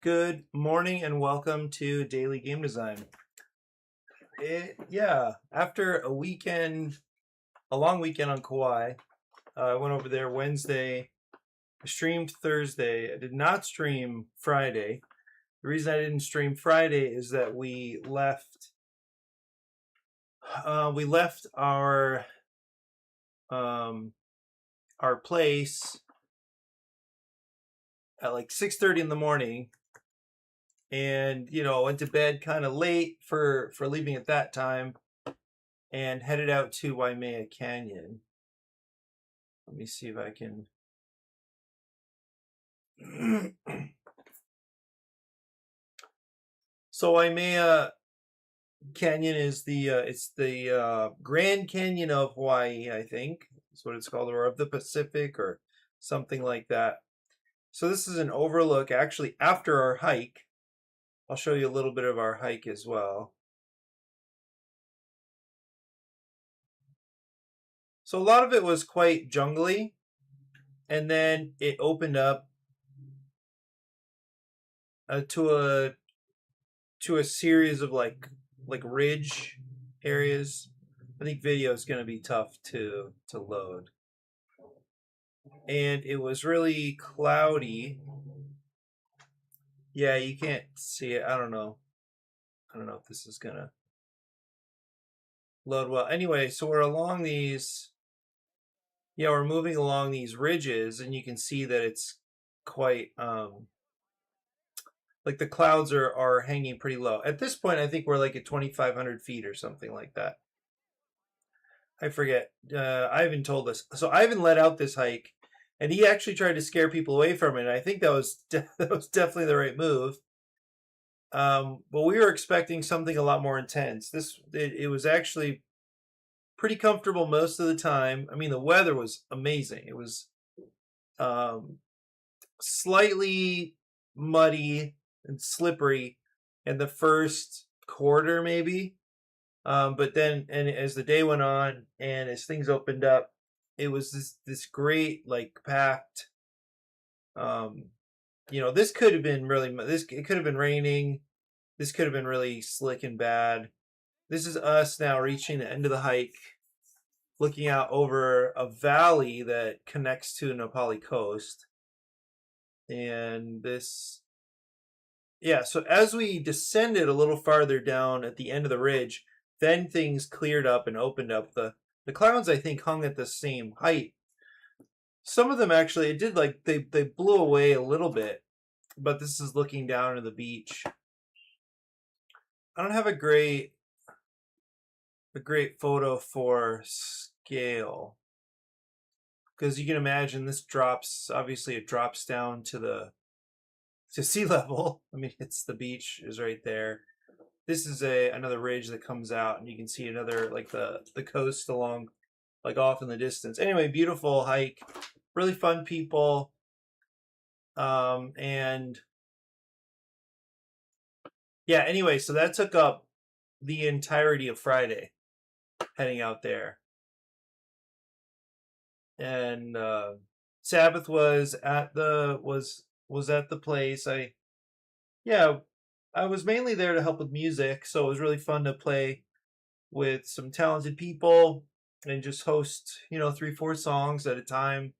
Good morning and welcome to Daily Game Design. After a long weekend on Kauai, I went over there Wednesday. I streamed Thursday. I did not stream Friday. The reason I didn't stream Friday is that we left our place at like 6:30 in the morning, and went to bed kind of late for leaving at that time, and headed out to Waimea Canyon. Let me see if I can. So Waimea Canyon is the Grand Canyon of Hawaii, I think is what it's called, or of the Pacific, or something like that. So this is an overlook actually after our hike. I'll show you a little bit of our hike as well. So a lot of it was quite jungly, and then it opened up to a series of like ridge areas. I think video is going to be tough to load. And it was really cloudy. Yeah, you can't see it. I don't know if this is going to load well. Anyway, so we're moving along these ridges, and you can see that it's quite like the clouds are hanging pretty low. At this point, I think we're like at 2,500 feet or something like that. I forget. Ivan told us. So Ivan led out this hike, and he actually tried to scare people away from it. And I think that was definitely the right move. But we were expecting something a lot more intense. It was actually pretty comfortable most of the time. I mean, the weather was amazing. It was slightly muddy and slippery in the first quarter, maybe. But then, and as the day went on and as things opened up, it was this great, like, packed. This could have been it could have been raining. This could have been really slick and bad. This is us now reaching the end of the hike, looking out over a valley that connects to the Nepali coast. And so as we descended a little farther down at the end of the ridge, then things cleared up and opened up. The clouds, I think, hung at the same height. Some of them actually, it did, like, they blew away a little bit, but this is looking down to the beach. I don't have a great photo for scale, because you can imagine this obviously it drops down to sea level. I mean, it's the beach is right there. This is another ridge that comes out, and you can see another, like, the coast along, like, off in the distance. Anyway, beautiful hike, really fun people, and yeah. Anyway, so that took up the entirety of Friday, heading out there, and Sabbath was at the place. I was mainly there to help with music, so it was really fun to play with some talented people and just host, 3-4 songs at a time.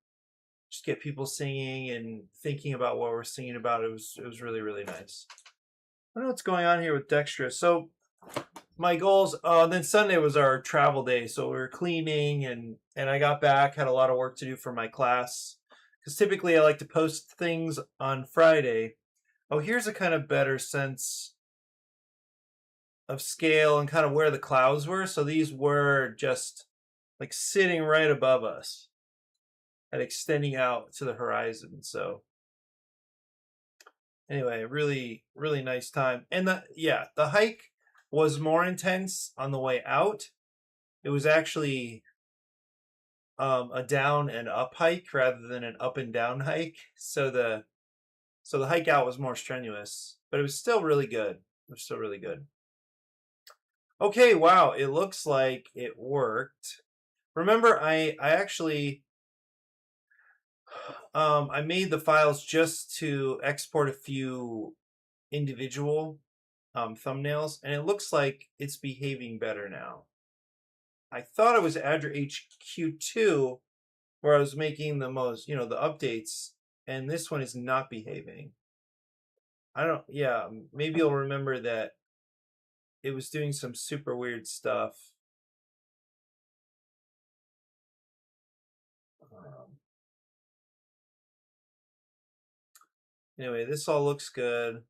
Just get people singing and thinking about what we're singing about. It was really, really nice. I don't know what's going on here with Dextra. So my goals, then Sunday was our travel day, so we were cleaning, and I got back, had a lot of work to do for my class, because typically I like to post things on Friday. Oh, here's a kind of better sense of scale and kind of where the clouds were. So these were just like sitting right above us and extending out to the horizon. So anyway, really, really nice time. And the hike was more intense on the way out. It was actually a down and up hike rather than an up and down hike. So the hike out was more strenuous, but it was still really good. Okay, wow, it looks like it worked. Remember, I actually I made the files just to export a few individual thumbnails, and it looks like it's behaving better now. I thought it was ADRA HQ 2 where I was making the most, the updates, and this one is not behaving. Yeah, maybe you'll remember that it was doing some super weird stuff. Anyway, this all looks good.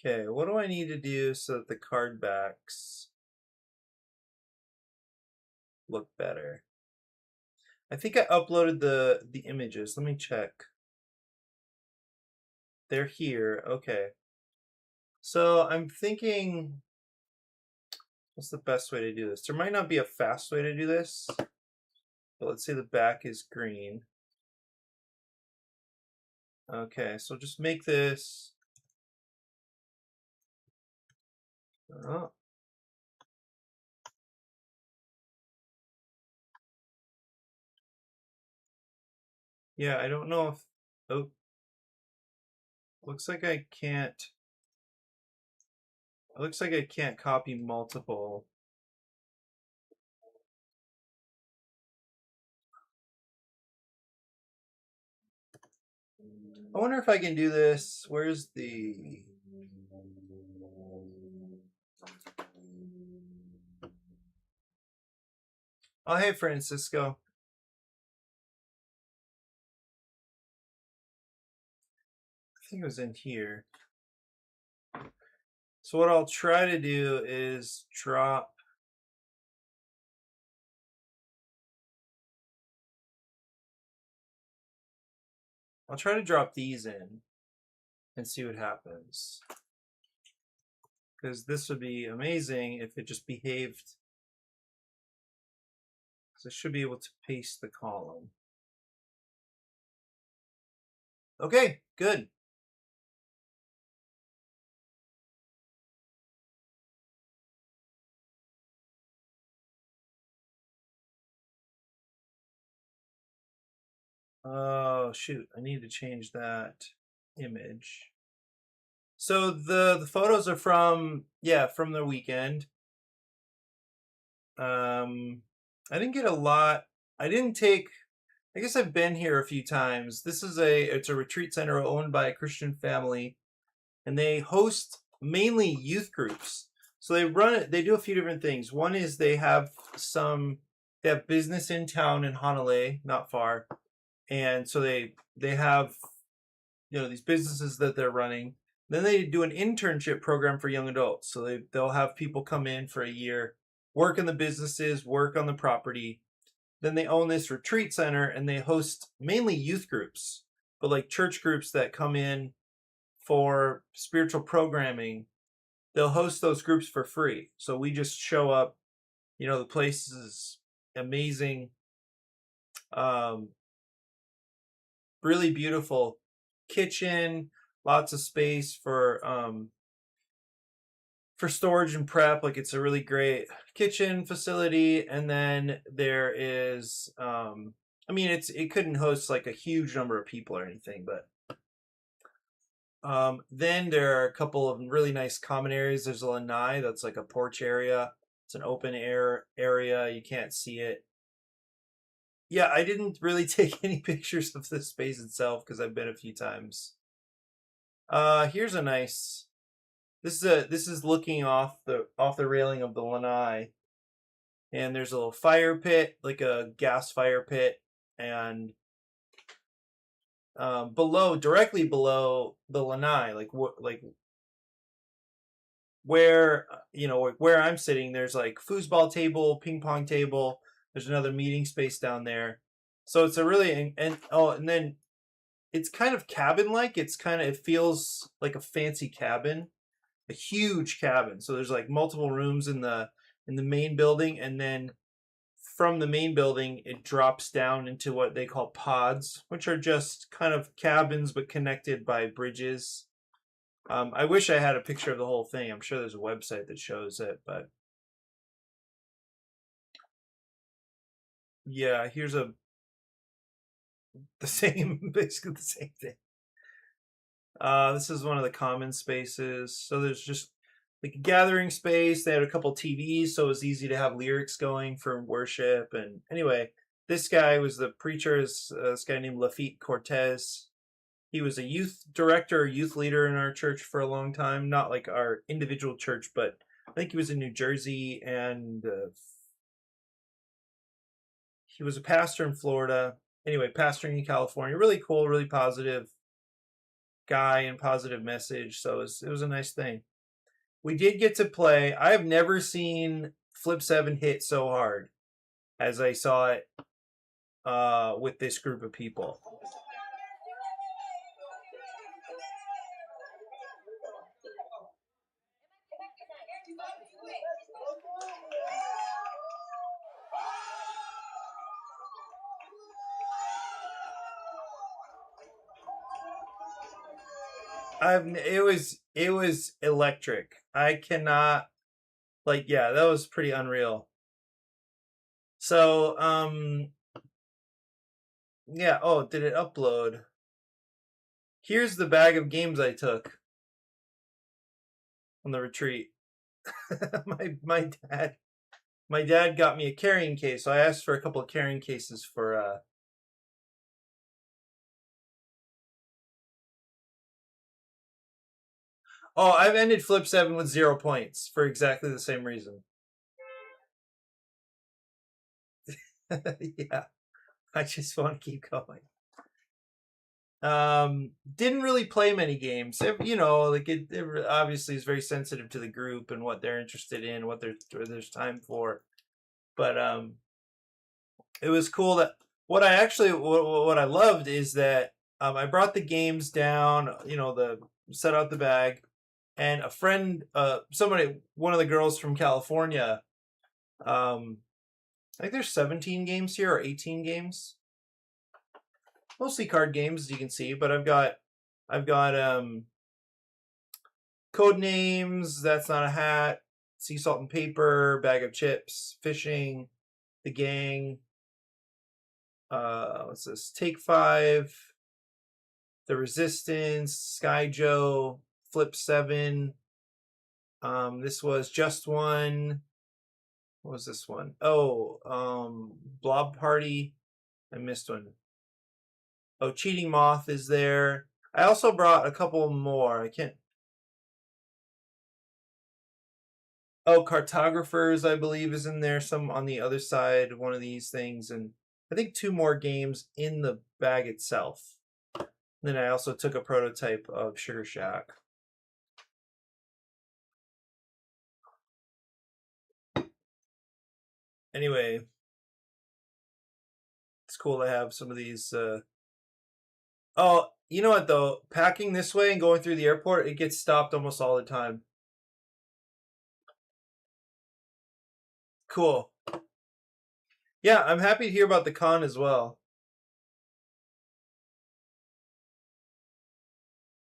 Okay, what do I need to do so that the card backs look better? I think I uploaded the images. Let me check. They're here. Okay. So I'm thinking, what's the best way to do this? There might not be a fast way to do this, but let's say the back is green. Okay, so just make this. Oh. Yeah, I don't know if. Oh. Looks like I can't. It looks like I can't copy multiple. I wonder if I can do this. Where's the... Oh, hey, Francisco. I think it was in here. So what I'll try to do is drop... I'll try to drop these in and see what happens. Because this would be amazing if it just behaved. So I should be able to paste the column. Okay, good. Oh, shoot. I need to change that image. So the photos are from the weekend. I didn't get a lot. I guess I've been here a few times. It's a retreat center owned by a Christian family, and they host mainly youth groups. So they do a few different things. One is they have business in town in Honolulu, not far. And so they have these businesses that they're running. Then they do an internship program for young adults. So they'll have people come in for a year, work in the businesses, work on the property. Then they own this retreat center and they host mainly youth groups, but like church groups that come in for spiritual programming. They'll host those groups for free. So we just show up. The place is amazing. Really beautiful kitchen, lots of space for storage and prep. Like, it's a really great kitchen facility. And then there is it couldn't host like a huge number of people or anything, but then there are a couple of really nice common areas. There's a lanai that's like a porch area. It's an open air area. You can't see it. Yeah, I didn't really take any pictures of the space itself because I've been a few times. Here's a nice. This is looking off the railing of the lanai, and there's a little fire pit, like a gas fire pit, and directly below the lanai, like where where I'm sitting, there's like foosball table, ping pong table. There's another meeting space down there, so it's a really and then it's kind of cabin-like. It feels like a fancy cabin, a huge cabin. So there's like multiple rooms in the main building, and then from the main building it drops down into what they call pods, which are just kind of cabins but connected by bridges. I wish I had a picture of the whole thing. I'm sure there's a website that shows it, but yeah, here's the same, basically the same thing. This is one of the common spaces. So there's just like a gathering space. They had a couple TVs, so it was easy to have lyrics going for worship. And anyway, this guy was the preacher, this guy named Lafitte Cortez. He was a youth director, youth leader in our church for a long time. Not like our individual church, but I think he was in New Jersey, and he was a pastor in Florida. Anyway, pastoring in California. Really cool, really positive guy and positive message. So it was a nice thing. We did get to play. I have never seen Flip 7 hit so hard as I saw it with this group of people. It was electric. I cannot, like, yeah, that was pretty unreal. So yeah, oh, did it upload? Here's the bag of games I took on the retreat. my dad got me a carrying case, so I asked for a couple of carrying cases for Oh, I've ended Flip 7 with 0 points for exactly the same reason. Yeah, I just want to keep going. Didn't really play many games. You know, like it obviously is very sensitive to the group and what they're interested in, what there's time for. But it was cool that what I loved is that I brought the games down. You know, the set out the bag, and a friend, one of the girls from California. I think there's 17 games here or 18 games. Mostly card games, as you can see, but I've got code names, That's Not a Hat, Sea Salt and Paper, Bag of Chips, Fishing, The Gang, what's this? Take Five, The Resistance, Sky Joe, Flip 7. This was Just One. What was this one? Oh, Blob Party. I missed one. Oh, Cheating Moth is there. I also brought a couple more. I can't. Oh, Cartographers, I believe, is in there. Some on the other side, one of these things, and I think 2 more games in the bag itself. And then I also took a prototype of Sugar Shack. Anyway, it's cool to have some of these. Oh, you know what though? Packing this way and going through the airport, it gets stopped almost all the time. Cool. Yeah, I'm happy to hear about the con as well.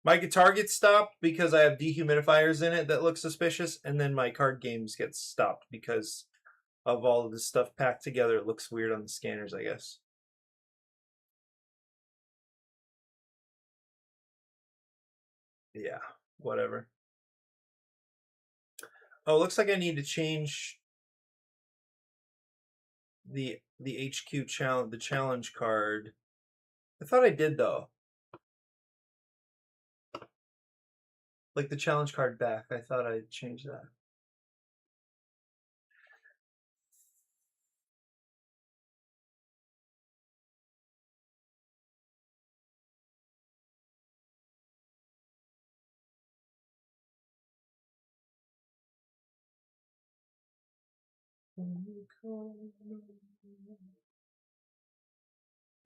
My guitar gets stopped because I have dehumidifiers in it that look suspicious, and then my card games get stopped because of all of this stuff packed together. It looks weird on the scanners, I guess. Yeah, whatever. Oh, looks like I need to change the HQ challenge, the challenge card. I thought I did though. Like the challenge card back. I thought I changed that.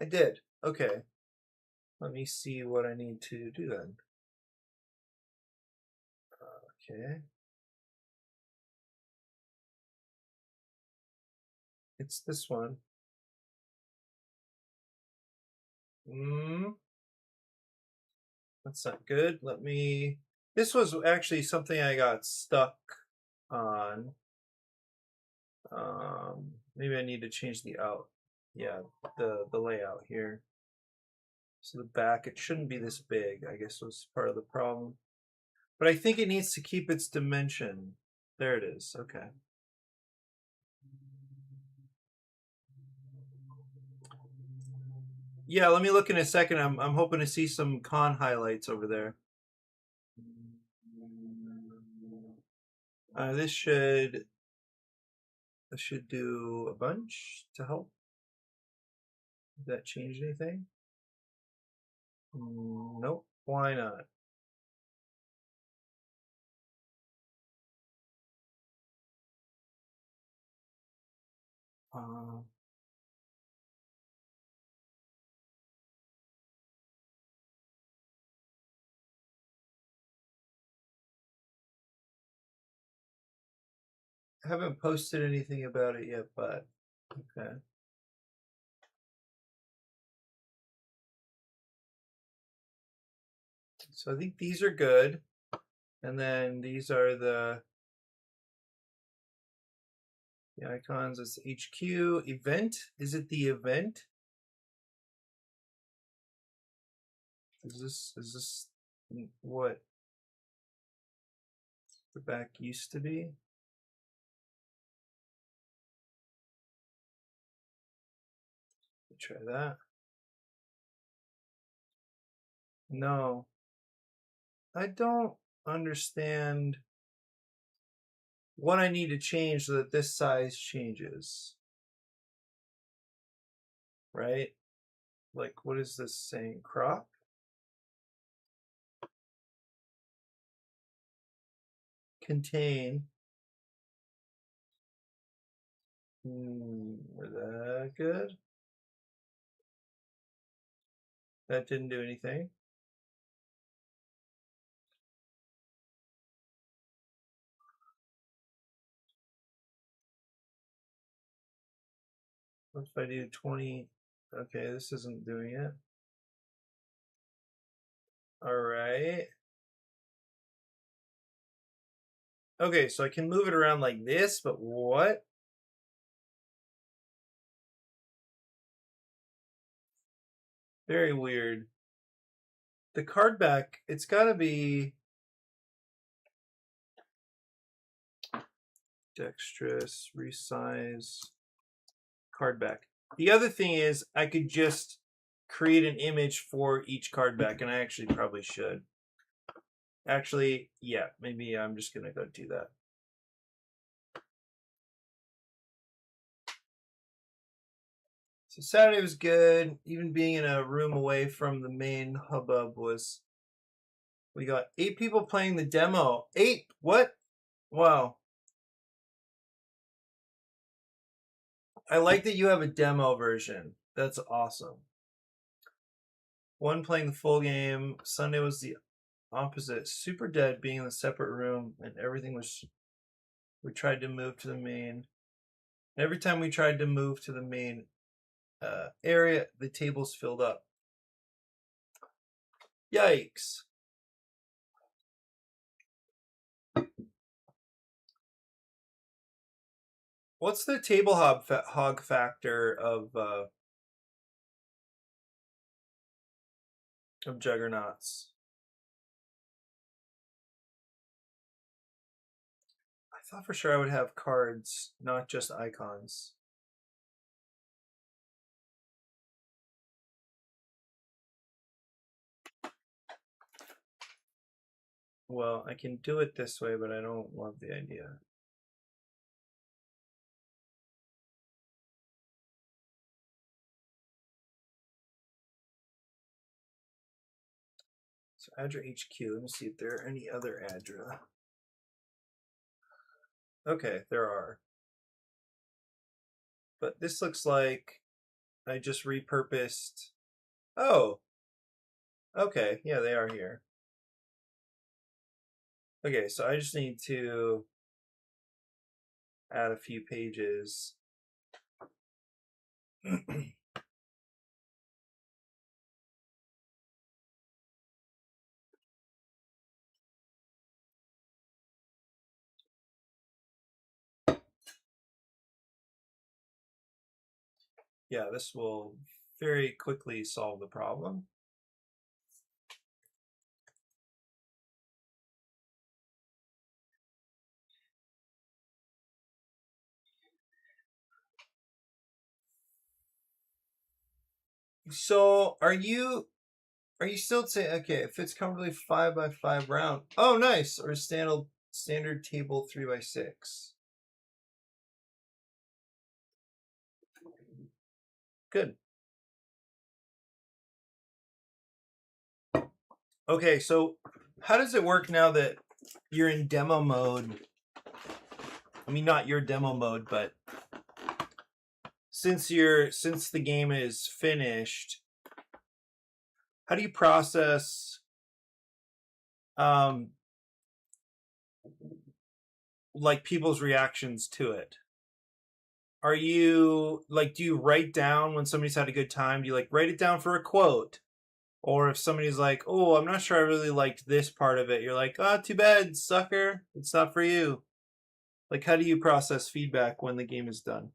I did. Okay. Let me see what I need to do then. Okay. It's this one. That's not good. Let me This was actually something I got stuck on. Maybe I need to change the the layout here. So the back, it shouldn't be this big, I guess was part of the problem. But I think it needs to keep its dimension. There it is. Okay. Yeah, let me look in a second. I'm hoping to see some con highlights over there. This should do a bunch to help. Did that change anything? Nope. Why not? Uh, I haven't posted anything about it yet, but okay. So I think these are good. And then these are the icons. It's HQ event. Is it the event? Is this what the back used to be? Try that. No, I don't understand what I need to change so that this size changes. Right? Like, what is this saying? Crop? Contain. Was that good? That didn't do anything. What if I do 20? Okay, this isn't doing it. All right. Okay, so I can move it around like this, but what? Very weird. The card back, it's got to be dexterous, resize, card back. The other thing is I could just create an image for each card back, and I actually probably should. Actually, yeah, maybe I'm just going to go do that. So Saturday was good. Even being in a room away from the main hubbub was. We got 8 people playing the demo. 8? What? Wow. I like that you have a demo version. That's awesome. 1 playing the full game. Sunday was the opposite. Super dead being in a separate room, and everything was. We tried to move to the main. Every time we tried to move to the main area, the tables filled up. Yikes. What's the table hog factor of juggernauts? I thought for sure I would have cards, not just icons. Well, I can do it this way, but I don't love the idea. So ADRA HQ, let me see if there are any other ADRA. Okay, there are. But this looks like I just repurposed. Oh, okay, yeah, they are here. Okay, so I just need to add a few pages. Yeah, this will very quickly solve the problem. So are you still saying, okay, it fits comfortably 5x5 round? Oh, nice. Or standard table 3x6. Good. Okay, so how does it work now that you're in demo mode? I mean, not your demo mode, but since the game is finished, how do you process um like people's reactions to it? Are you like, do you write down when somebody's had a good time? Do you like write it down for a quote? Or if somebody's like, oh, I'm not sure I really liked this part of it, you're like, oh, too bad, sucker. It's not for you. Like, how do you process feedback when the game is done?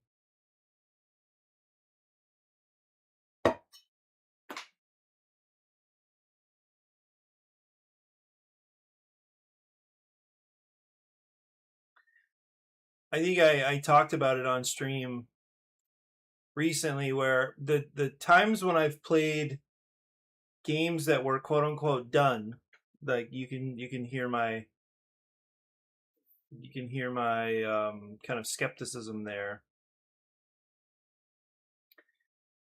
I think I talked about it on stream recently where the times when I've played games that were quote unquote done, like you can hear my kind of skepticism there.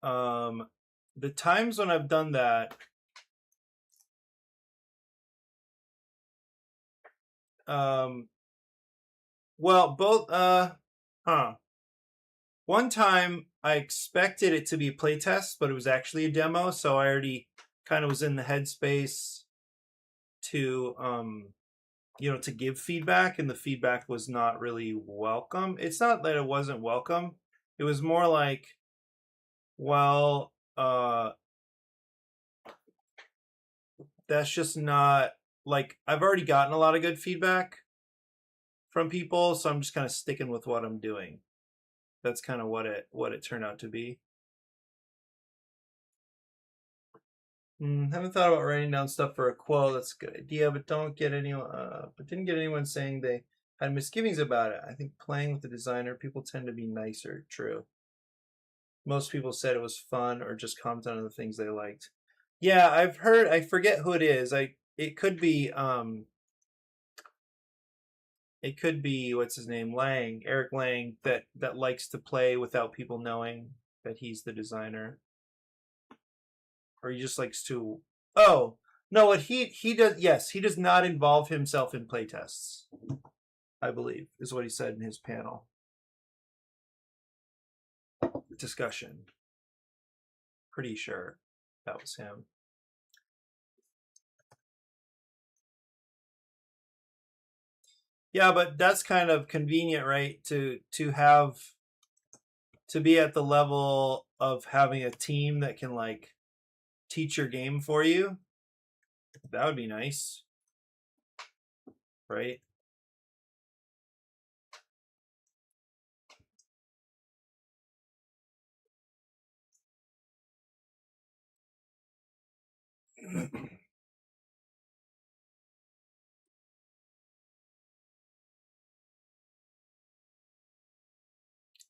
The times when I've done that, well, both one time I expected it to be a playtest, but it was actually a demo, so I already kind of was in the headspace to to give feedback, and the feedback was not really welcome. It's not that it wasn't welcome. It was more like, well, that's just not, like, I've already gotten a lot of good feedback from people, so I'm just kind of sticking with what I'm doing. That's kind of what it turned out to be. Haven't thought about writing down stuff for a quote. That's a good idea, but didn't get anyone saying they had misgivings about it. I think playing with the designer, people tend to be nicer. True. Most people said it was fun or just commented on the things they liked. Yeah, I've heard. I forget who it is. It could be what's his name, Eric Lang, that likes to play without people knowing that he's the designer, or he just likes to. Oh no, what he does? Yes, he does not involve himself in playtests, I believe, is what he said in his panel discussion. Pretty sure that was him. Yeah, but that's kind of convenient, right? To be at the level of having a team that can like teach your game for you. That would be nice, right?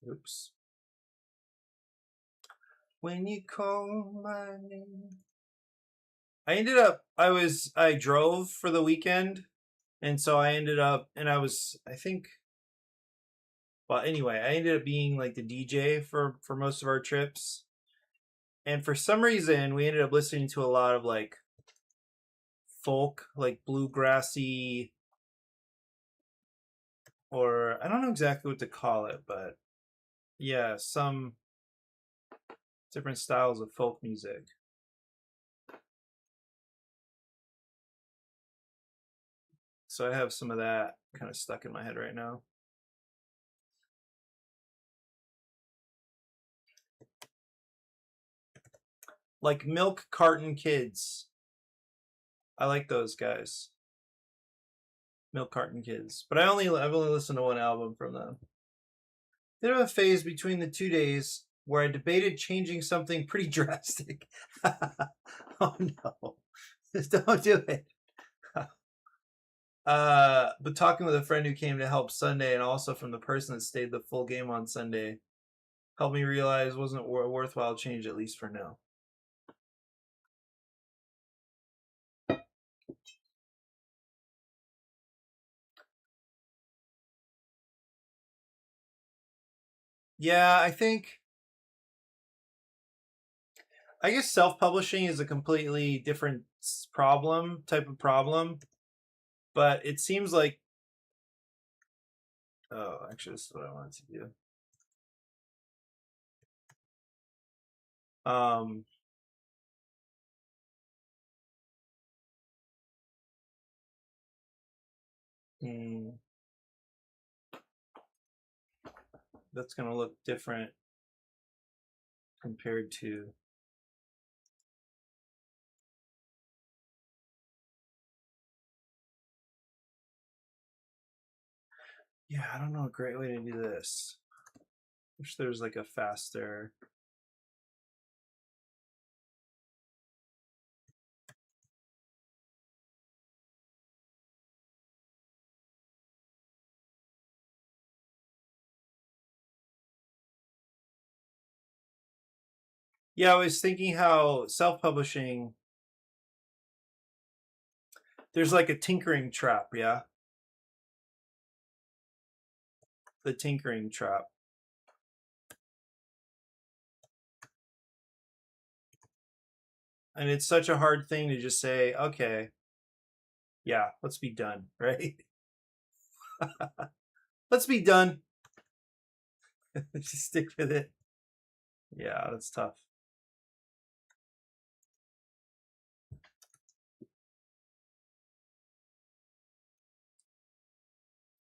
Oops. When you call my name. I drove for the weekend, and so I ended up, and I think, well, anyway, I ended up being like the DJ for most of our trips. And for some reason, we ended up listening to a lot of like folk, like bluegrassy, or I don't know exactly what to call it, but yeah, some different styles of folk music. So I have some of that kind of stuck in my head right now. Like Milk Carton Kids. I like those guys. Milk Carton Kids. But I've only listened to one album from them. They have a phase between the 2 days. where I debated changing something pretty drastic. Oh no, don't do it. But talking with a friend who came to help Sunday, and also from the person that stayed the full game on Sunday, helped me realize it wasn't a worthwhile change, at least for now. Yeah, I guess self-publishing is a completely different type of problem, but it seems like, oh, actually, this is what I wanted to do. Um, that's going to look different compared to, yeah, I don't know a great way to do this. Wish there was like a faster. Yeah, I was thinking how self-publishing, there's like a tinkering trap, yeah? The tinkering trap. And it's such a hard thing to just say, okay, yeah, let's be done, right? Let's be done. Just stick with it. Yeah, that's tough.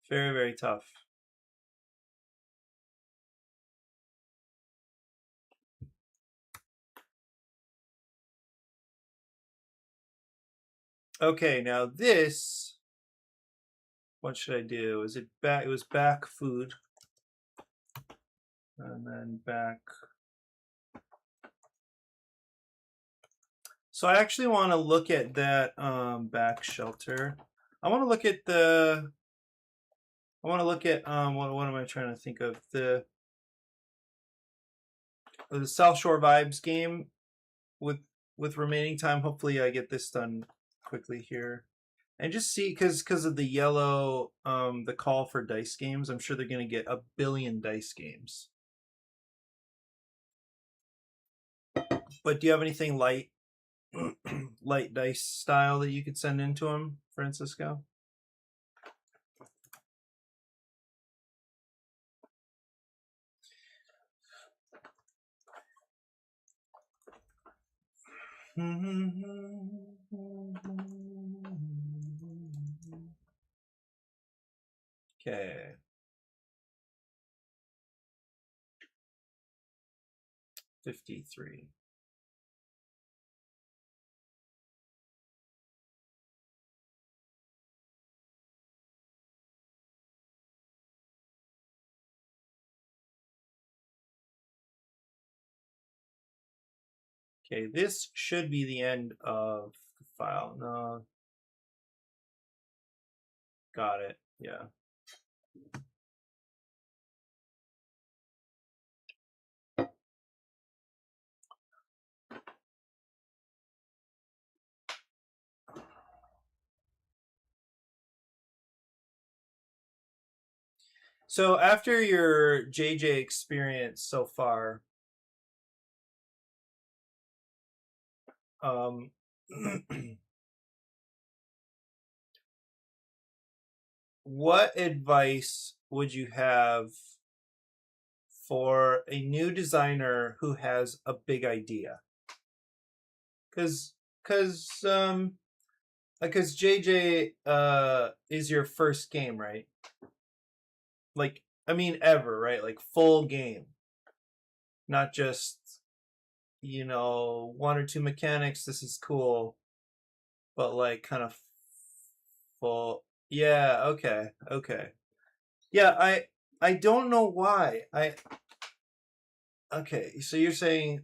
Very, very tough. Okay, now this, what should I do? Is it back? It was back food. And then back. So I actually want to look at that back shelter. I want to look at what am I trying to think of? The South Shore Vibes game with remaining time. Hopefully I get this done quickly here. And just see, because of the yellow, the call for dice games, I'm sure they're going to get a billion dice games. But do you have anything light light dice style that you could send into them, Francisco? Okay. 53. Okay, this should be the end of the file. No. Got it. Yeah. So after your JJ experience so far, um, what advice would you have for a new designer who has a big idea? Because JJ is your first game, right? Like, I mean, ever, right? Like full game, not just one or two mechanics. This is cool, but like kind of full. Yeah. Okay. Okay. Yeah. I don't know why Okay, so you're saying,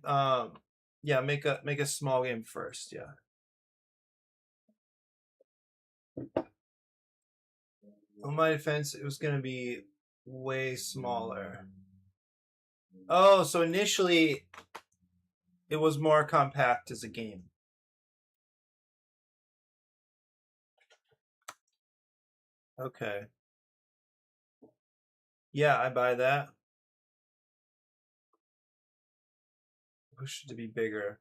yeah, make a small game first, yeah. On my defense, it was gonna be way smaller. Oh, so initially it was more compact as a game. Okay. Yeah, I buy that. Push it to be bigger.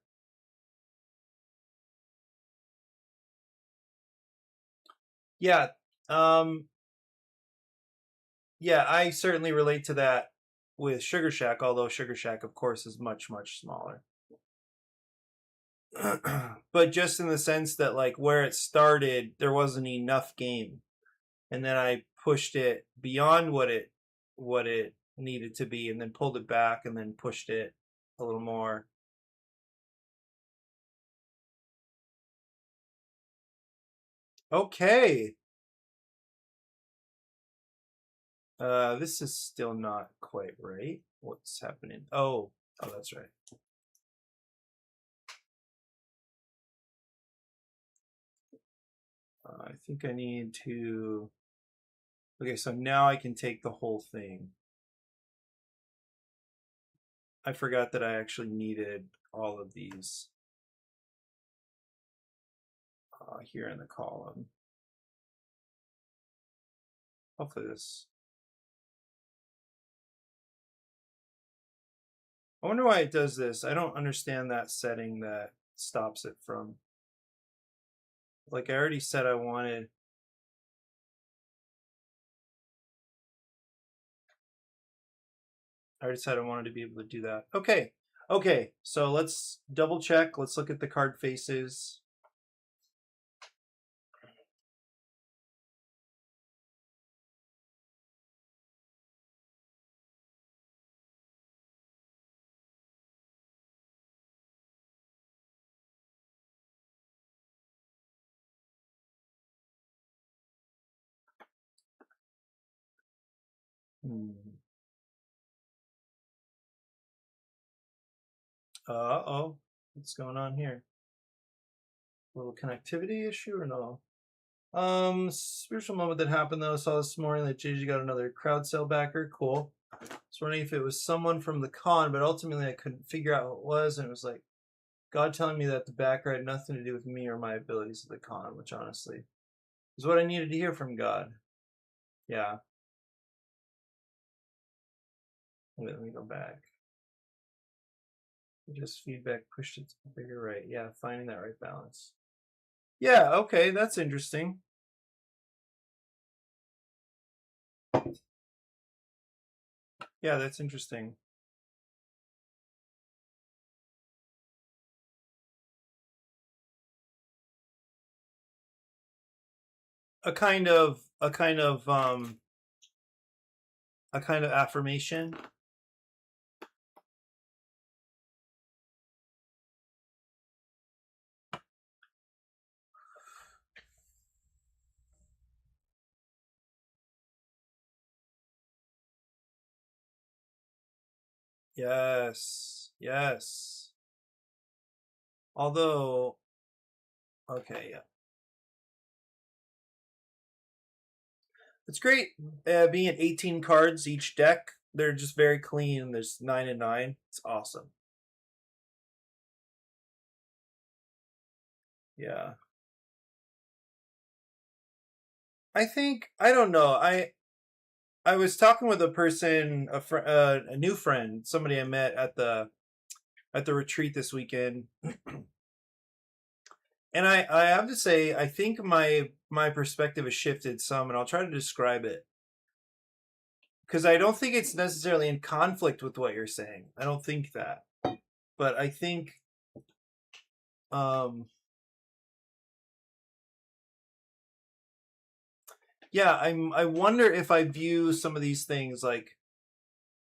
Yeah. Um, yeah, I certainly relate to that with Sugar Shack, although Sugar Shack, of course, is much, much smaller. But just in the sense that, like, where it started, there wasn't enough game, and then I pushed it beyond what it needed to be, and then pulled it back, and then pushed it a little more. Okay. This is still not quite right. What's happening? Oh, that's right. I think I need to. Okay, so now I can take the whole thing. I forgot that I actually needed all of these here in the column. Hopefully this. I wonder why it does this. I don't understand that setting that stops it from. Like I already said I wanted. I already said I wanted to be able to do that. Okay. Okay, so let's double check. Let's look at the card faces. Hmm. Uh-oh. What's going on here? A little connectivity issue or no? Spiritual moment that happened though. I saw this morning that JJ got another crowd sale backer. Cool. I was wondering if it was someone from the con, but ultimately I couldn't figure out who it was, and it was like God telling me that the backer had nothing to do with me or my abilities at the con, which honestly is what I needed to hear from God. Yeah. Let me go back. Just feedback pushed it to the bigger right. Yeah, finding that right balance. Yeah, okay, that's interesting. Yeah, that's interesting. A kind of a kind of affirmation. Yes. Yes. Although okay, yeah. It's great being at 18 cards each deck. They're just very clean. There's 9 and 9. It's awesome. Yeah. I think I don't know. I was talking with a person, a new friend, somebody I met at the retreat this weekend, and I have to say I think my perspective has shifted some, and I'll try to describe it because I don't think it's necessarily in conflict with what you're saying. I don't think that, but I think um yeah, I wonder if I view some of these things like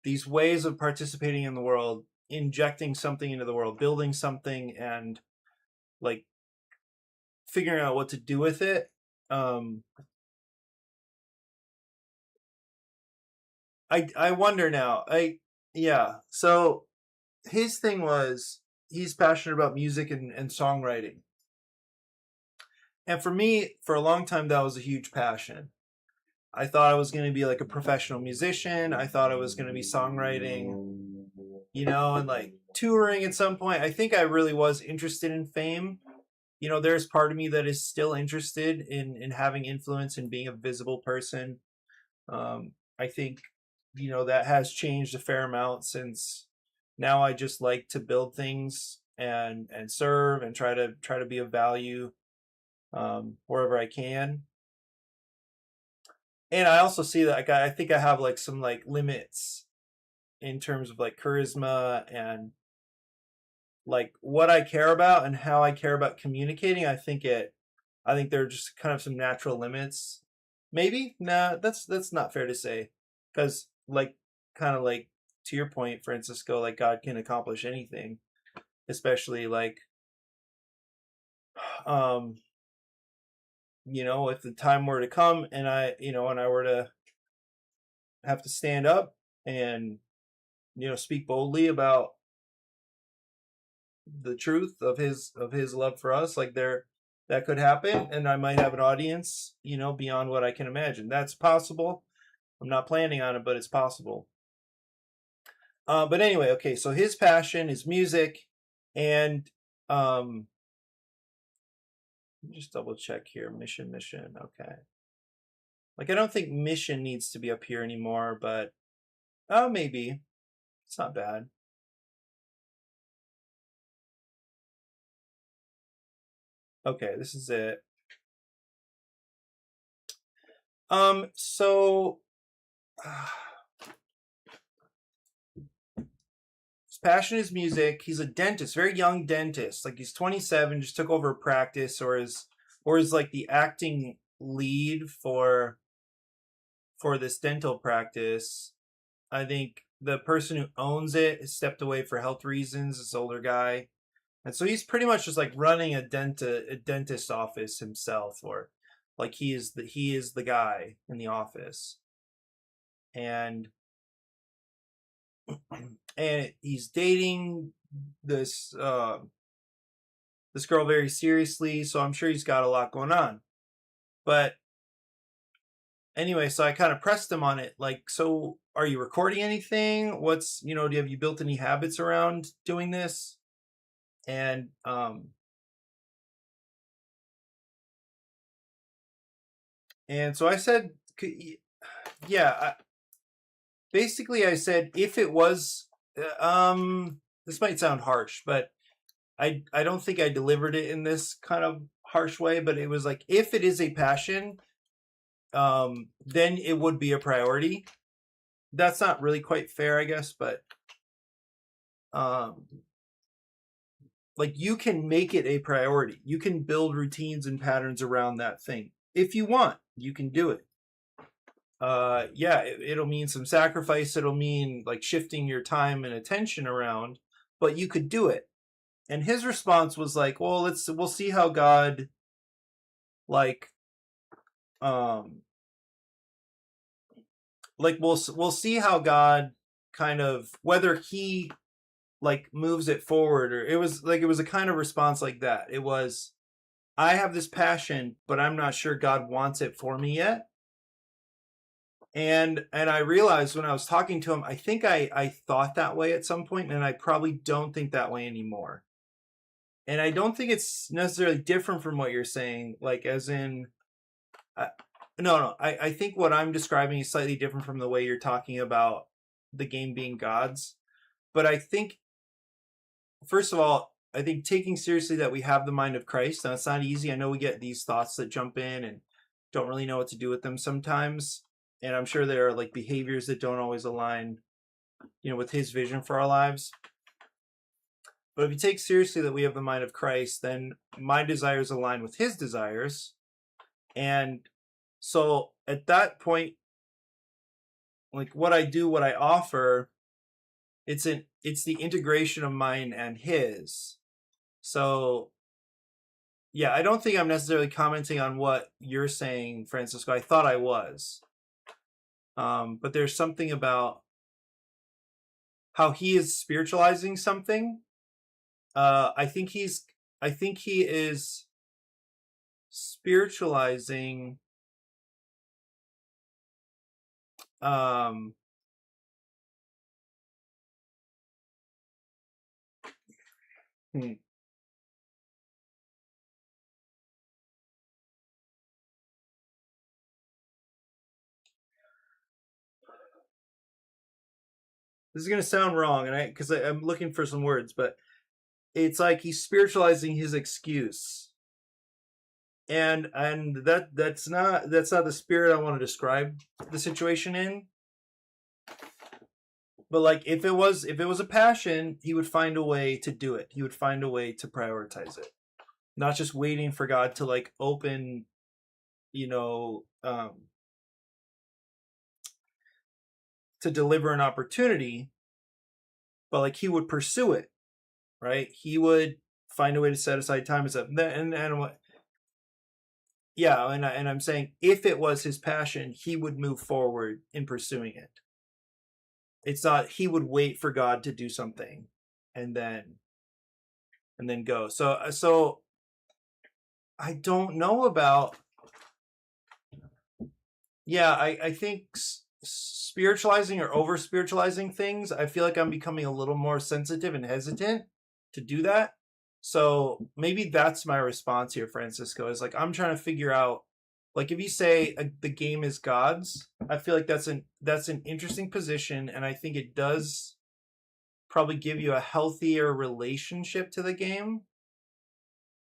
these ways of participating in the world, injecting something into the world, building something, and like figuring out what to do with it. Um, I wonder now. Yeah. So his thing was he's passionate about music and songwriting. And for me, for a long time, that was a huge passion. I thought I was going to be like a professional musician. I thought I was going to be songwriting, and like touring at some point. I think I really was interested in fame. There's part of me that is still interested in having influence and being a visible person. I think, that has changed a fair amount since now I just like to build things and serve and try to be of value wherever I can. And I also see that like, I think I have like some like limits in terms of like charisma and like what I care about and how I care about communicating. I think there are just kind of some natural limits. Maybe nah, that's not fair to say, because like kind of like to your point, Francisco, like God can accomplish anything, especially like um if the time were to come and I were to have to stand up and speak boldly about the truth of his love for us, like that could happen, and I might have an audience beyond what I can imagine. That's possible. I'm not planning on it, but it's possible. But anyway, okay, so his passion is music, and just double check here. Mission. Okay. Like I don't think mission needs to be up here anymore, but maybe it's not bad. Okay, this is it. So his passion is music. He's a dentist, very young dentist. Like he's 27, just took over practice, or is like the acting lead for this dental practice. I think the person who owns it has stepped away for health reasons. This older guy, and so he's pretty much just like running a dentist office himself, or like he is the guy in the office, and and he's dating this this girl very seriously. So I'm sure he's got a lot going on. But anyway, so I kind of pressed him on it, like, so are you recording anything? What's have you built any habits around doing this? And so I said, yeah. Basically, I said if it was, this might sound harsh, but I don't think I delivered it in this kind of harsh way. But it was like if it is a passion, then it would be a priority. That's not really quite fair, I guess, but like you can make it a priority. You can build routines and patterns around that thing. If you want, you can do it. Yeah, it'll mean some sacrifice. It'll mean like shifting your time and attention around, but you could do it. And his response was like, well, we'll see how God like um like we'll see how God kind of whether he like moves it forward, or it was a kind of response like that. It was, I have this passion, but I'm not sure God wants it for me yet. And I realized when I was talking to him, I think I thought that way at some point, and I probably don't think that way anymore. And I don't think it's necessarily different from what you're saying, like as in no, I think what I'm describing is slightly different from the way you're talking about the game being God's. But I think, first of all, I think taking seriously that we have the mind of Christ. Now, it's not easy. I know we get these thoughts that jump in and don't really know what to do with them sometimes. And I'm sure there are like behaviors that don't always align, with his vision for our lives. But if you take seriously that we have the mind of Christ, then my desires align with his desires. And so at that point, like what I do, what I offer, it's the integration of mine and his. So yeah, I don't think I'm necessarily commenting on what you're saying, Francisco. I thought I was. But there's something about how he is spiritualizing something. I think he is spiritualizing um hmm, this is gonna sound wrong, and I'm looking for some words, but it's like he's spiritualizing his excuse, and that's not the spirit I want to describe the situation in. But like if it was a passion, he would find a way to do it. He would find a way to prioritize it, not just waiting for God to like open, you know, to deliver an opportunity, but like he would pursue it, right? He would find a way to set aside time and stuff. And yeah, and I'm saying if it was his passion, he would move forward in pursuing it. It's not he would wait for God to do something and then go. So I don't know about. Yeah, I think spiritualizing or over spiritualizing things, I feel like I'm becoming a little more sensitive and hesitant to do that. So maybe that's my response here, Francisco, is like I'm trying to figure out, like if you say the game is God's, I feel like that's an interesting position, and I think it does probably give you a healthier relationship to the game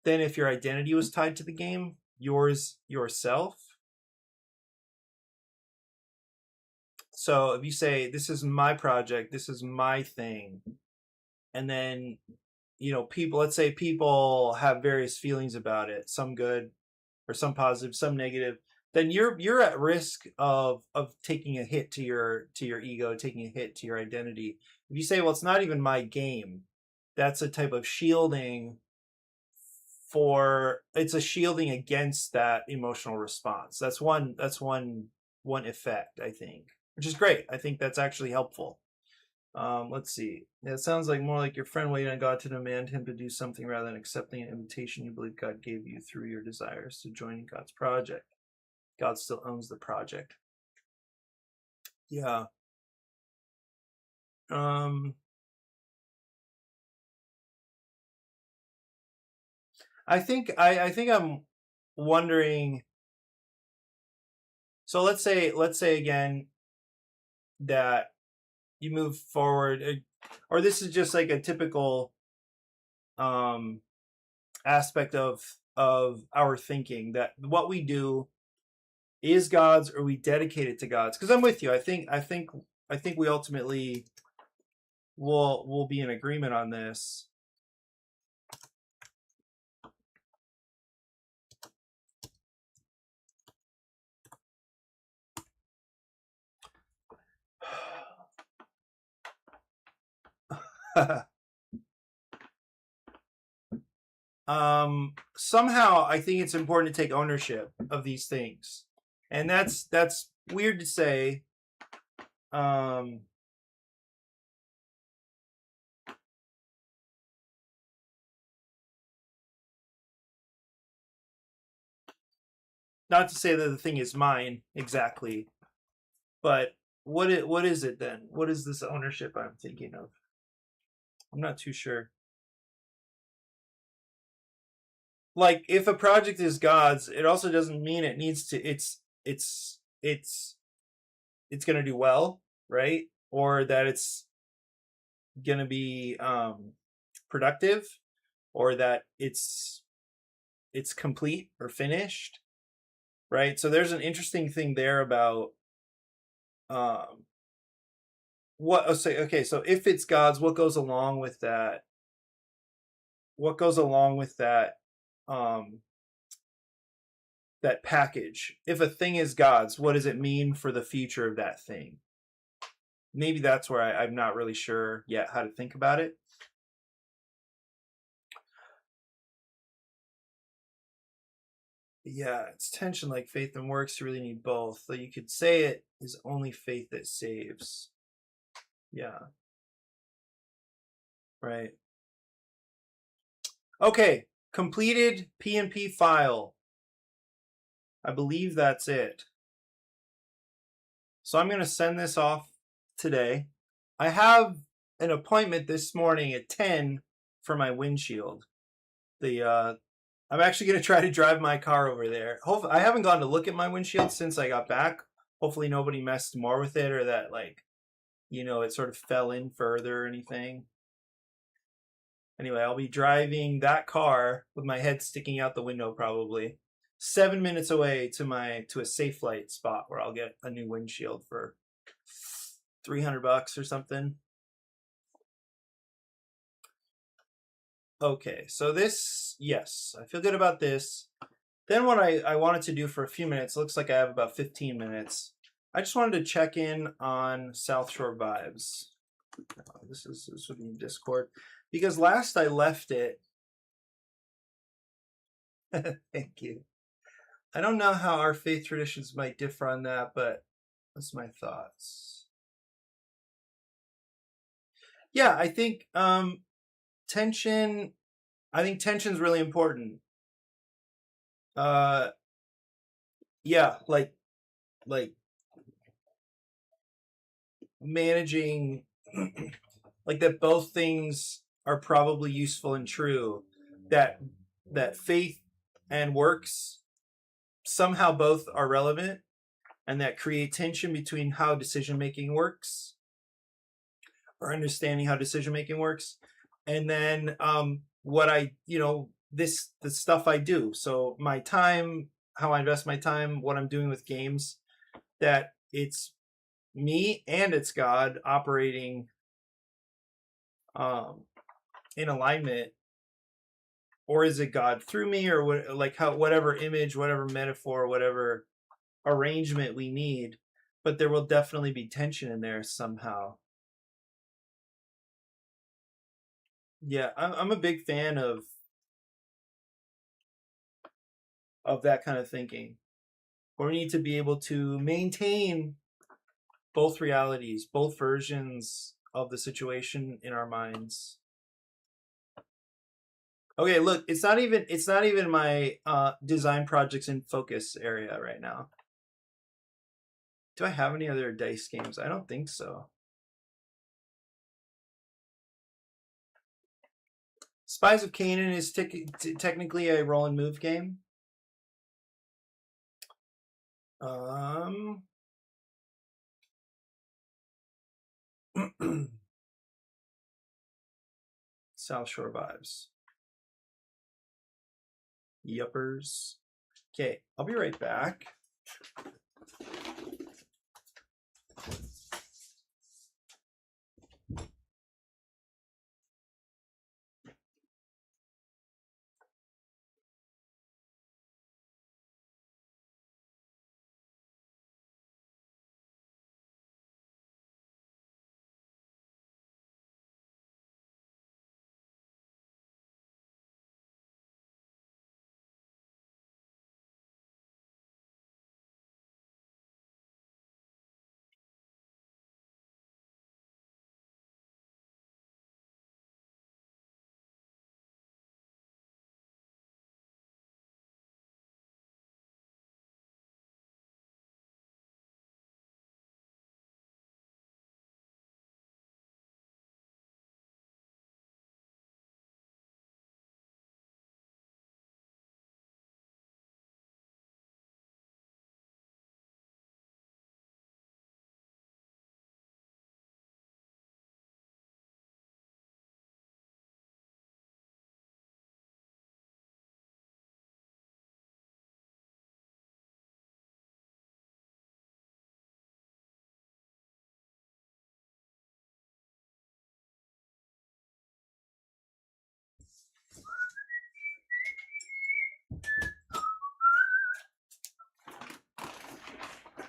than if your identity was tied to the game, yourself. So if you say this is my project, this is my thing, and then people, let's say people have various feelings about it, some good or some positive, some negative, then you're at risk of taking a hit to your ego, taking a hit to your identity. If you say, well, it's not even my game, that's a type of shielding it's a shielding against that emotional response. That's one effect, I think, which is great. I think that's actually helpful. Let's see. Yeah, it sounds like more like your friend waiting on God to demand him to do something rather than accepting an invitation you believe God gave you through your desires to join in God's project. God still owns the project. Yeah. Um, I think I'm wondering. So let's say again that you move forward, or this is just like a typical um aspect of our thinking, that what we do is God's or we dedicate it to God's. Because I'm with you. I think we ultimately will be in agreement on this. Somehow I think it's important to take ownership of these things, and that's weird to say. Um, Not to say that the thing is mine exactly, but what is it then? What is this ownership I'm thinking of? I'm not too sure. Like if a project is God's, it also doesn't mean it needs to. It's going to do well, right? Or that it's going to be productive, or that it's complete or finished, right? So there's an interesting thing there about um what oh, say okay, so if it's God's, what goes along with that? What goes along with um that package? If a thing is God's, what does it mean for the future of that thing? Maybe that's where I'm not really sure yet how to think about it. Yeah, it's tension like faith and works. You really need both. So you could say it is only faith that saves. Yeah. Right. Okay. Completed PNP file. I believe that's it. So I'm going to send this off today. I have an appointment this morning at 10 for my windshield. I'm actually going to try to drive my car over there. I haven't gone to look at my windshield since I got back. Hopefully nobody messed more with it, or that, like, it sort of fell in further or anything. Anyway, I'll be driving that car with my head sticking out the window, probably 7 minutes away to a Safe Light spot where I'll get a new windshield for $300 or something. Okay, so this, yes, I feel good about this. Then what I wanted to do for a few minutes, looks like I have about 15 minutes. I just wanted to check in on South Shore Vibes. This would be Discord, because last I left it. Thank you. I don't know how our faith traditions might differ on that, but that's my thoughts. Yeah, I think tension. I think tension's really important. Yeah, like managing, like that both things are probably useful and true. That faith and works somehow both are relevant, and that create tension between how decision making works, or understanding how decision making works, and then what the stuff I do. So my time, how I invest my time, what I'm doing with games, that it's me and it's God operating in alignment, or is it God through me, or what, like how, whatever image, whatever metaphor, whatever arrangement we need, but there will definitely be tension in there somehow. Yeah, I'm a big fan of that kind of thinking. We need to be able to maintain both realities, both versions of the situation in our minds. Okay, look, it's not even my design projects in focus area right now. Do I have any other dice games? I don't think so. Spies of Canaan is technically a roll and move game. South Shore Vibes. Yuppers. Okay, I'll be right back.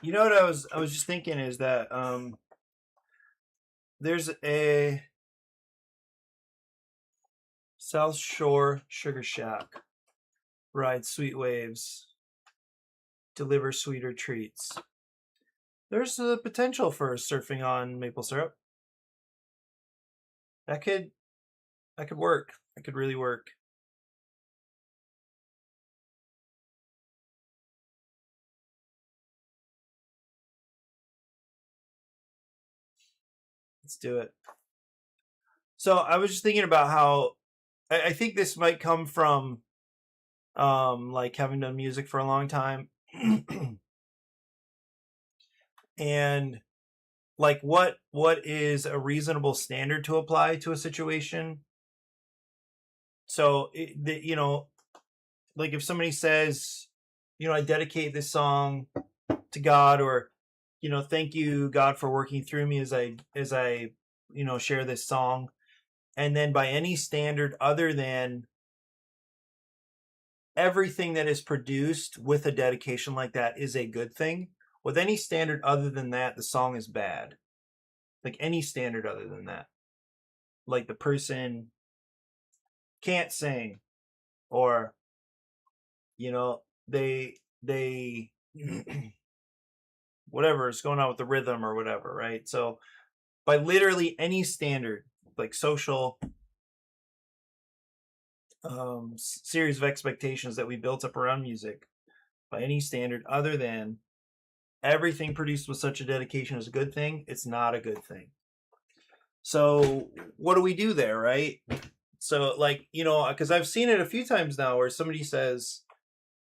You know what I was just thinking is that there's a South Shore Sugar Shack. Ride sweet waves. Deliver sweeter treats. There's the potential for surfing on maple syrup. That could That could work. That could really work. Let's do it. So I was just thinking about how I think this might come from like having done music for a long time. And like what is a reasonable standard to apply to a situation? So you know, like if somebody says, you know, I dedicate this song to God, or you know, thank you God for working through me as I you know, share this song, and then by any standard other than everything that is produced with a dedication like that is a good thing. With any standard other than that, the song is bad. Like any standard other than that. Like the person can't sing, or you know, they whatever is going on with the rhythm or whatever, right? So by literally any standard, like social series of expectations that we built up around music, by any standard other than everything produced with such a dedication is a good thing, it's not a good thing. So what do we do there, right? So like, you know, because I've seen it a few times now where somebody says,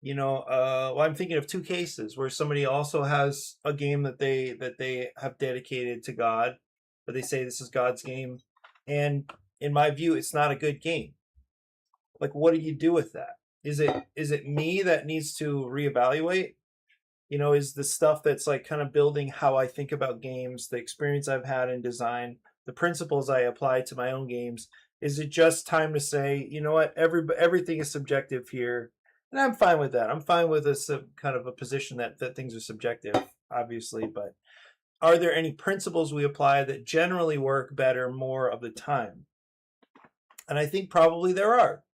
you know, well, I'm thinking of two cases where somebody also has a game that they have dedicated to God, but they say this is God's game, and in my view, it's not a good game. Like, what do you do with that? Is it me that needs to reevaluate? You know, is the stuff that's like kind of building how I think about games, the experience I've had in design, the principles I apply to my own games, is it just time to say, you know what, everything is subjective here, and I'm fine with that. I'm fine with this kind of a position that things are subjective, obviously, but are there any principles we apply that generally work better more of the time? And I think probably there are,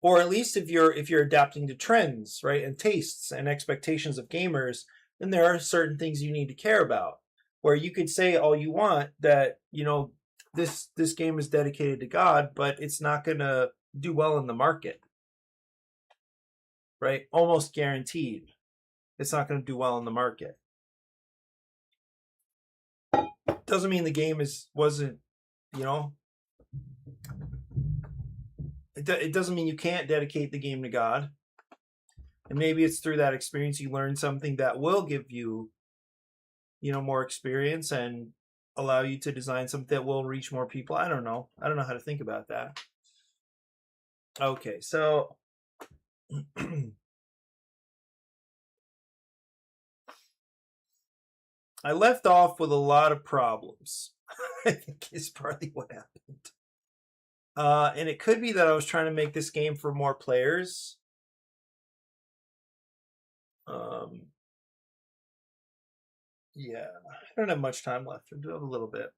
or at least if you're adapting to trends, right, and tastes and expectations of gamers, then there are certain things you need to care about. Where you could say all you want that, you know, this game is dedicated to God, but it's not going to do well in the market, right? Almost guaranteed, it's not going to do well in the market. Doesn't mean the game wasn't, you know, it doesn't mean you can't dedicate the game to God. And maybe it's through that experience you learn something that will give you, you know, more experience and allow you to design something that will reach more people. I don't know how to think about that. Okay, so I left off with a lot of problems. I think is partly what happened. And it could be that I was trying to make this game for more players. Um, yeah, I don't have much time left. I do have a little bit.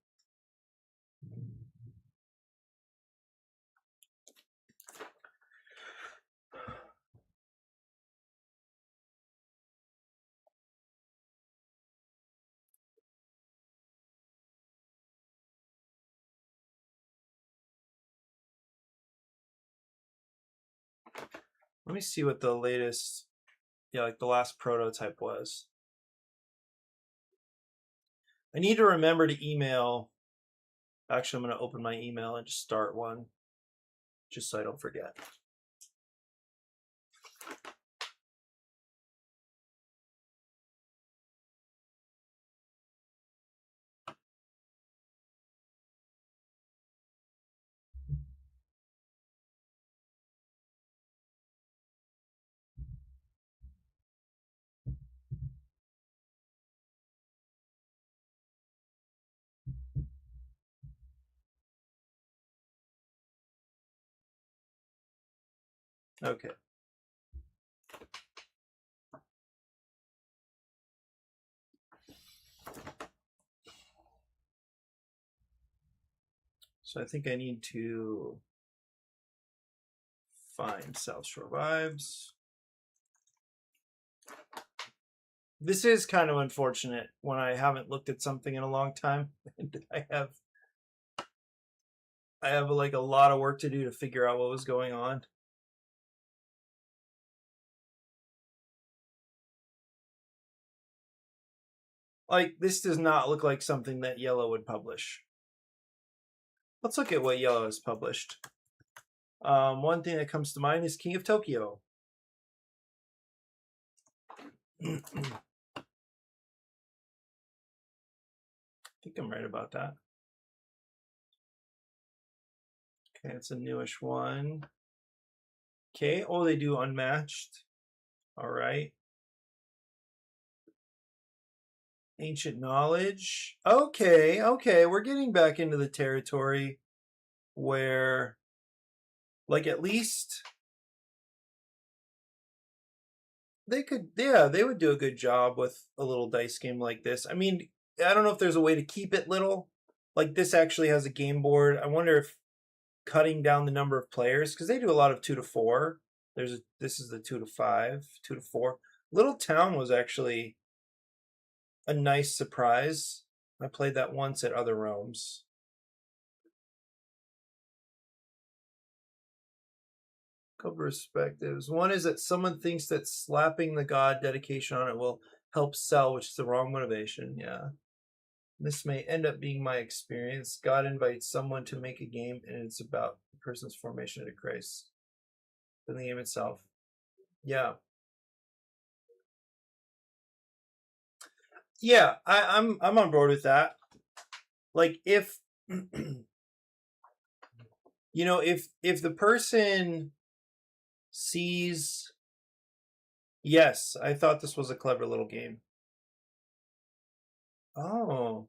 Let me see what the latest, yeah, like the last prototype was. I need to remember to email. Actually, I'm going to open my email and just start one, just so I don't forget. Okay. So I think I need to find South Shore Vibes. This is kind of unfortunate when I haven't looked at something in a long time and I have I have like a lot of work to do to figure out what was going on. Like, this does not look like something that Yellow would publish. Let's look at what Yellow has published. One thing that comes to mind is King of Tokyo. I think I'm right about that. Okay, it's a newish one. Okay, oh, they do Unmatched. All right. Ancient Knowledge. Okay, okay, we're getting back into the territory where, like, at least they could, yeah, they would do a good job with a little dice game like this. I mean, I don't know if there's a way to keep it little. Like, this actually has a game board. I wonder if cutting down the number of players, because they do a lot of 2 to 4. This is the 2 to 5, 2 to 4. Little Town was actually a nice surprise. I played that once at Other Realms. Couple perspectives. One is that someone thinks that slapping the god dedication on it will help sell, which is the wrong motivation. Yeah. This may end up being my experience. God invites someone to make a game, and it's about the person's formation into Christ than the game itself. Yeah. Yeah, I'm on board with that. Like, if you know, if the person sees, yes, I thought this was a clever little game. Oh.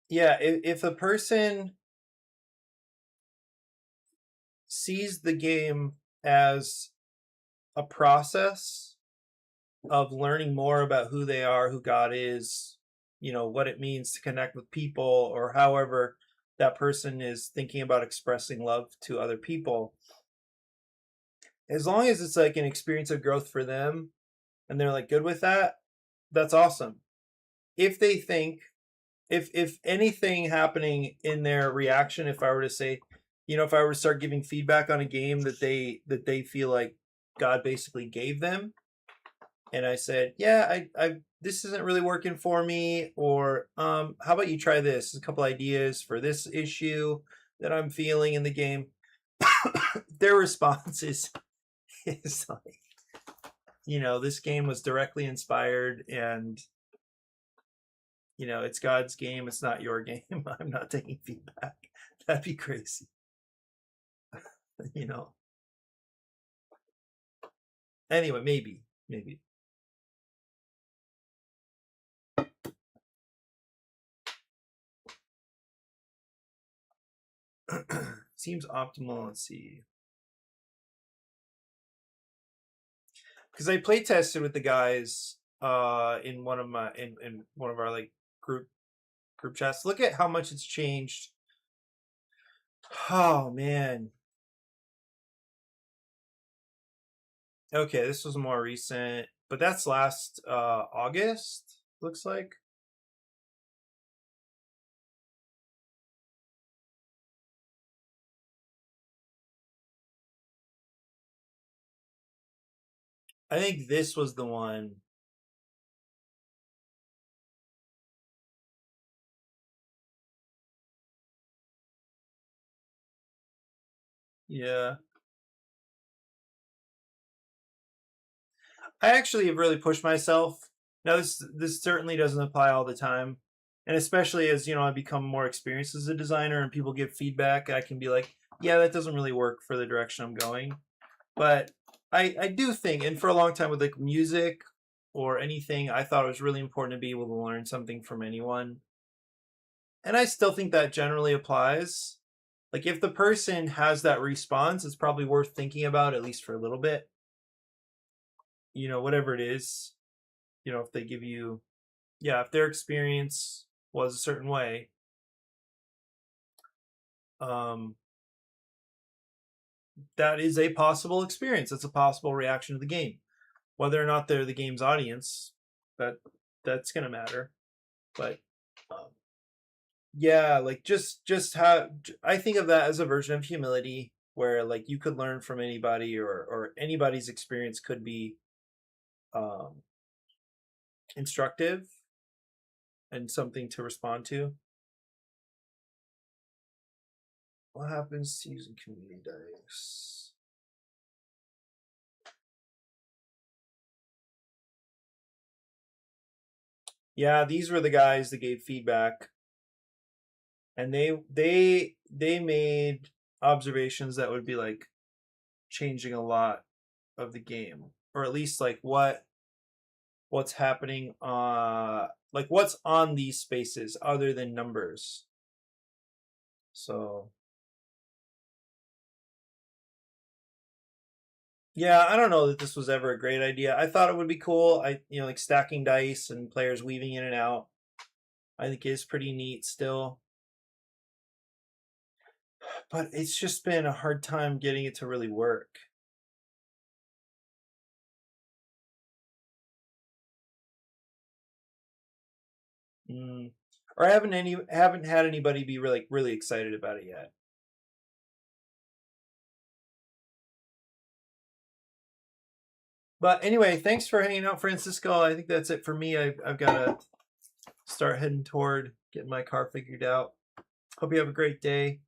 Yeah, if a person sees the game as a process of learning more about who they are, who God is, you know, what it means to connect with people, or however that person is thinking about expressing love to other people, as long as it's like an experience of growth for them and they're like good with that, that's awesome. If they think, if anything happening in their reaction, if I were to say, you know, if I were to start giving feedback on a game that they feel like God basically gave them, and I said, yeah, I this isn't really working for me, or how about you try this? A couple ideas for this issue that I'm feeling in the game. Their response is like, you know, this game was directly inspired, and you know, it's God's game, it's not your game. I'm not taking feedback. That'd be crazy. You know. Anyway, maybe. Seems optimal. Let's see. Because I play tested with the guys in one of my in one of our like group chats. Look at how much it's changed. Oh man. Okay, this was more recent, but that's last August, looks like. I think this was the one. Yeah. I actually have really pushed myself. Now this certainly doesn't apply all the time. And especially as, you know, I become more experienced as a designer and people give feedback, I can be like, yeah, that doesn't really work for the direction I'm going. But I do think, and for a long time with like music or anything, I thought it was really important to be able to learn something from anyone. And I still think that generally applies. Like, if the person has that response, it's probably worth thinking about, at least for a little bit. You know, whatever it is, you know, if they give you, yeah, if their experience was a certain way, um, that is a possible experience. It's a possible reaction to the game. whether or not they're the game's audience, that's gonna matter. But um, yeah, like just how I think of that as a version of humility, where like you could learn from anybody, or anybody's experience could be um, instructive and something to respond to. What happens to using community dice? Yeah, these were the guys that gave feedback, and they made observations that would be like changing a lot of the game, or at least like what's happening, like what's on these spaces other than numbers. So yeah, I don't know that this was ever a great idea. I thought it would be cool. Like stacking dice and players weaving in and out, I think is pretty neat still. But it's just been a hard time getting it to really work. Mm. Or I haven't had anybody be really excited about it yet. But anyway, thanks for hanging out, Francisco. I think that's it for me. I've got to start heading toward getting my car figured out. Hope you have a great day.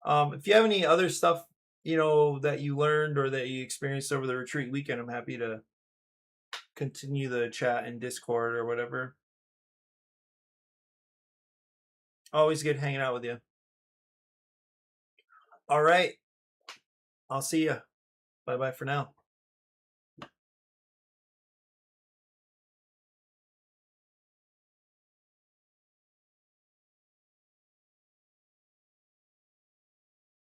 If you have any other stuff, that you learned or that you experienced over the retreat weekend, I'm happy to continue the chat in Discord or whatever. Always good hanging out with you. All right. I'll see you. Bye-bye for now.